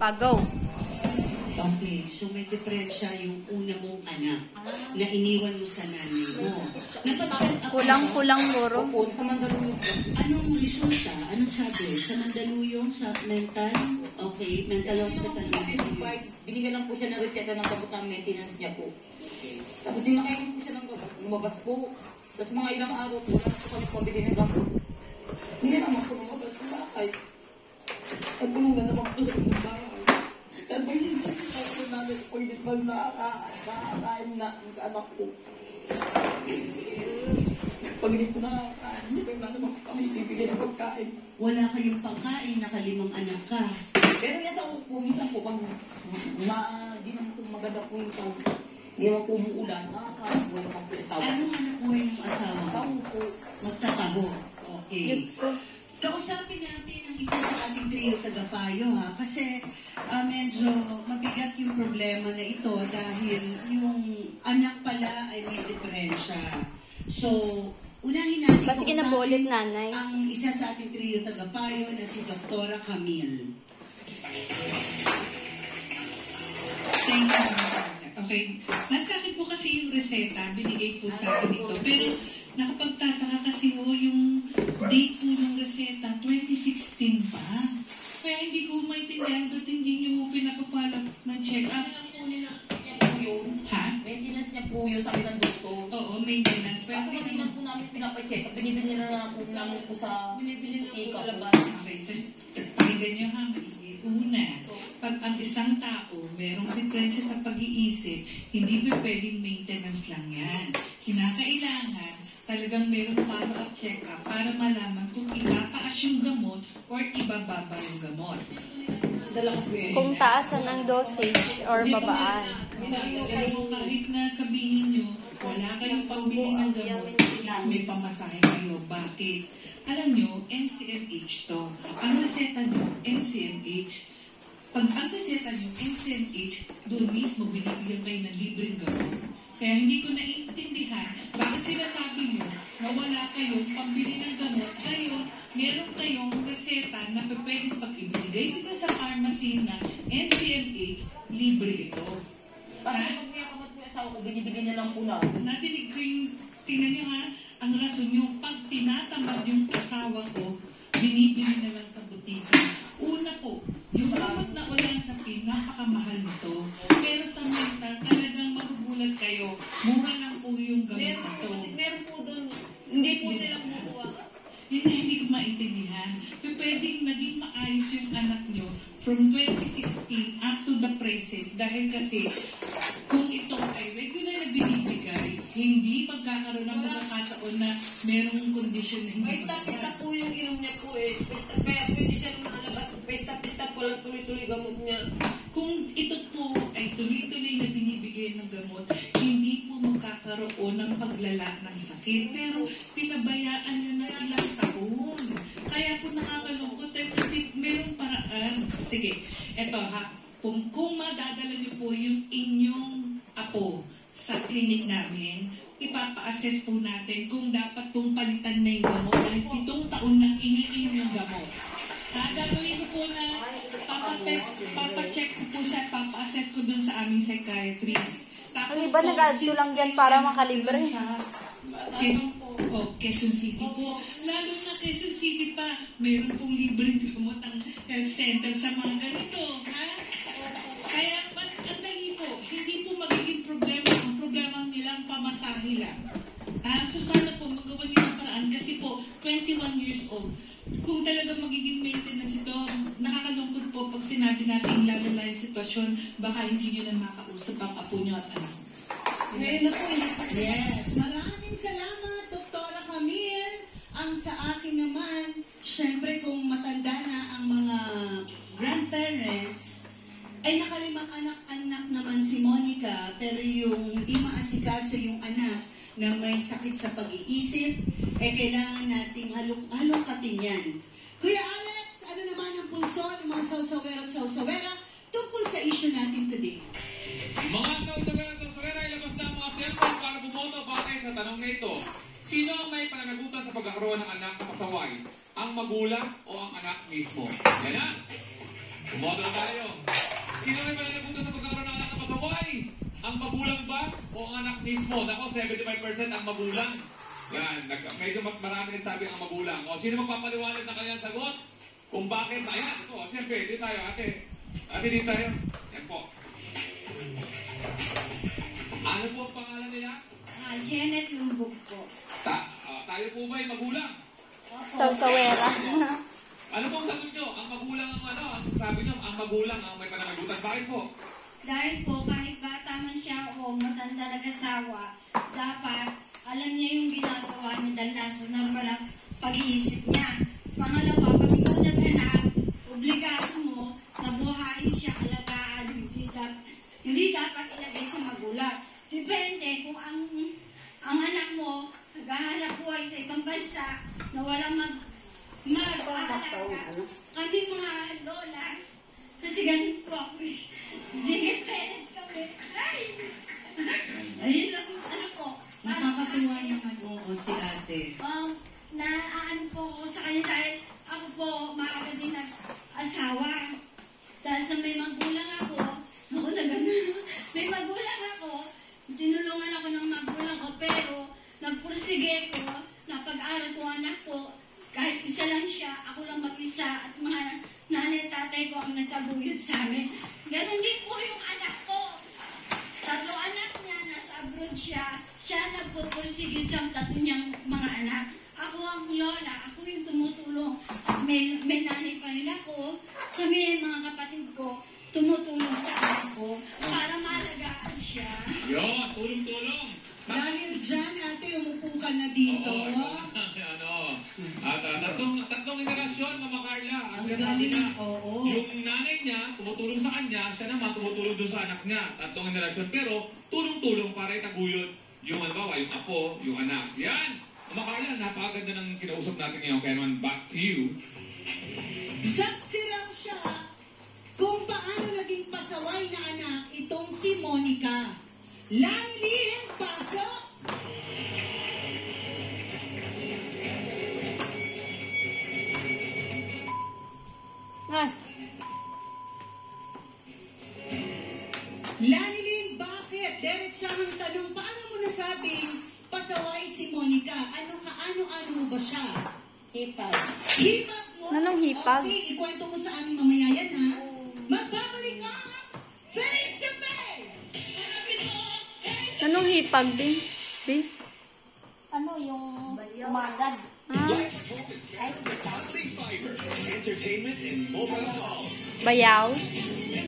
Pagaw. Okay, so may diferensya yung una mong anak na iniwan mo sa nanay mo. Napag-check up Kulang-kulang guro. Opo, sa Mandaluyong po. Anong resulta? Anong sabi? Sa Mandaluyong, sa mental? Okay, mental hospital. Binigyan lang po siya ng reseta ng gamot ng maintenance niya po. Tapos dinakainin po siya ng gamot. Lumabas po. Tapos mga ilang araw po, wala po kami pabili ng gamot. Hindi naman po lumabas ng bahay. At tulungan naman po sa ng bahay. Tapos may sisasakit po namin po hindi ba nakakain na sa anak ko. Pag hindi po nakakain, hindi ba naman kami bibigyan ng pagkain. Wala kayong pagkain, nakalimang anak ka. Pero yan sa upo, minsan po, pag di naman po maganda po yung taon, hindi naman po umuulan, nakakabuhay naman po yung asawa. Anong anak buhay ng asawa? Taon po. Magtataho. Okay. Diyos ko. Kausapin natin ang isa sa ating trio tagapayo ha, kasi medyo mabigat yung problema na ito dahil yung anak pala ay may diferensya. So, unahin natin Basta kinabulit, nanay. ang isa sa ating trio tagapayo na si Dr. Camille. Thank you. Okay. Nasa akin po kasi yung reseta, binigay po sa akin ito. Pero nakapagtataka kasi ho yung date po ng reseta, 2016 pa. Kaya hindi ko maintindihan doon, hindi nyo mo pinapapalap ng check-up. Ha? Maintenance niya po yun, sabi ng doktor. Oo, maintenance. Pero Kasi hindi lang po namin pinapacheck. Binibili na lang po namin po sa tika po. Okay, so pakinggan nyo ha, una, pag ang isang tao merong diferensya sa pag-iisip, hindi pa pwedeng maintenance lang yan. Kinakailangan talagang merong follow-up check-up para malaman kung itataas yung gamot or ibababa yung gamot. Kung taasan ang dosage or babaan. Pero kahit na sabihin nyo, wala kayong pambili ng gamot, is may pamasahe kayo. Bakit? Alam nyo, NCMH to. Ang reseta nyo, NCMH. Pag ang reseta nyo, NCMH, doon mismo binibigyan kayo ng libreng gamot. Kaya hindi ko naiintindihan bakit sinasabi nyo na wala kayong pambili ng gamot. Ngayon, meron kayong reseta na pwedeng pag-ibigay dito sa pharmacy na NCMH, libre ito. Kasi pag may kamot po yung asawa ko, binibigyan niya lang po na. Natinig ko yung, tingnan nyo ha, ang rason yung pag tinatamad yung asawa ko, binibili na lang sa butika. Una po, yung gamot na ulan sa pin, napakamahal nito. Pero sa mental, talagang magugulat kayo. Mura lang po yung gamot na to. Meron po doon, hindi po silang bubuwa. Yun na hindi ko maintindihan. Pero pwedeng maging maayos yung anak nyo from 2016 up to the present. Dahil kasi, kung ito ay regular na binibigay, hindi pagkakaroon ng mga kataon na merong kondisyon na hindi Pista po yung inom niya po eh. Kaya po hindi siya lumalabas. Pista po lang tuloy-tuloy gamot niya. Kung ito po ay tuloy-tuloy na binibigay ng gamot, hindi po magkakaroon ng paglala ng sakit. Pero pinabayaan nyo na ilang taon. Kaya po nakakalungkot kasi merong paraan. Sige, eto ha. Kung madadala nyo po yung inyong apo sa clinic namin, ipapa-assess po natin kung dapat pong palitan na yung gamot dahil 7 taon na iniinom yung gamot. Gagawin ko po na papacheck ko po siya, papa-assess ko dun sa aming psychiatrist. Tapos Ano ba nag-adto lang dyan para makalibre? Quezon City po. Lalo na Quezon City pa, meron pong libreng gamot ang health center sa mga ganito. Ha? Kaya, ang dali po, hindi po magiging problema. Ang problema nilang pamasahe lang. So sana po magawa niyo ang paraan kasi po, 21 years old. Kung talaga magiging maintenance ito, nakakalungkot po pag sinabi natin lalala yung sitwasyon, baka hindi nyo na makausap ang apo nyo at anak. Yes, maraming salamat, Dr. Camille. Ang sa akin naman, syempre kung matanda na ang mga grandparents, ay nakalimang anak-anak naman si Monica, pero yung hindi maasikaso yung anak na may sakit sa pag-iisip, eh kailangan nating halukatin yan. Kuya Alex, ano naman ang pulso ng mga sausawera at sausawera tungkol sa issue natin today? Mga sausawera at sausawera, ilabas na ang mga cellphone para bumoto batay sa tanong na ito. Sino ang may pananagutan sa pagkakaroon ng anak na pasaway? Ang magulang o ang anak mismo? Yan na! Bumoto na tayo! Sino may pananagutan sa pagkakaroon ng anak na pasaway? Ang magulang ba o ang anak mismo? Nako, 75% ang magulang. Yan, medyo marami nagsabi ang magulang. O, sino magpapaliwanag na kanyang sagot? Kung bakit? Ayan, ito. Siyempre, dito tayo, ate. Ate, dito tayo. Yan po. Ano po ang pangalan niya? Janet Lumbog po. Tayo po ba'y magulang? Sawsawera. Ano pong sagot nyo? Ang magulang ang ano? Ang sabi nyo, ang magulang ang may pananagutan. Bakit po? Dahil po, kahit bata man siya o matanda nag-asawa, dapat alam niya yung ginagawa niya dahil nasa normal ang pag-iisip niya. Pangalawa, pag ikaw nag-anak, obligado mo na buhayin siya, alagaan, hindi dapat ilagay sa magulang. Depende kung ang anak mo naghahanap buhay sa ibang bansa na walang mag-aalaga. Kami mga lola, kasi ganun po ako. Single parent kami. Ay! Ayun lang, ano po. Nakakatuwa naman oo si ate. Naaan po ako sa kanya dahil ako po maaga din nag-asawa. Dahil sa may magulang ako, may magulang ako, tinulungan ako ng magulang ko, pero nagpursige ko, napag-aral ko anak ko, kahit isa lang siya, ako lang mag-isa, at mga nanay tatay ko ang nagtaguyod sa amin. Ganon din po yung anak ko. 3 anak niya, nasa abroad siya, siya nagpupursige sa 3 niyang mga anak. Ako ang lola, ako yung tumutulong. May nanay pa rin ako, kami mga kapatid ko, tumutulong sa anak ko para malagaan siya. Yun, tulong-tulong. Dahil dyan, ate, umupo ka na dito. Oo, ano. At tatlong integrasyon, Mama Carla. Ang sabi niya, Oo. yung nanay niya, tumutulong sa kanya, siya naman tumutulong doon sa anak niya. Tatlong integrasyon, pero tulong-tulong para itaguyod yung ano ba, yung apo, yung anak. Yan! Mama Carla, napakaganda ng kinausap natin ngayon. Kaya naman, back to you. Saksi raw siya kung paano naging pasaway na anak itong si Monica. Langlin, pasok! Langlin, bakit? Diretsahang tanong, paano mo nasabing pasaway si Monica? Ano mo ba siya? Hipag. Hipag mo? Anong hipag? Okay, ikwento mo sa aming mamaya yan, ha? Magbabalik ka! Face to face! Anong hipag, Bin? Bin? Ano yung umagad? Bayaw?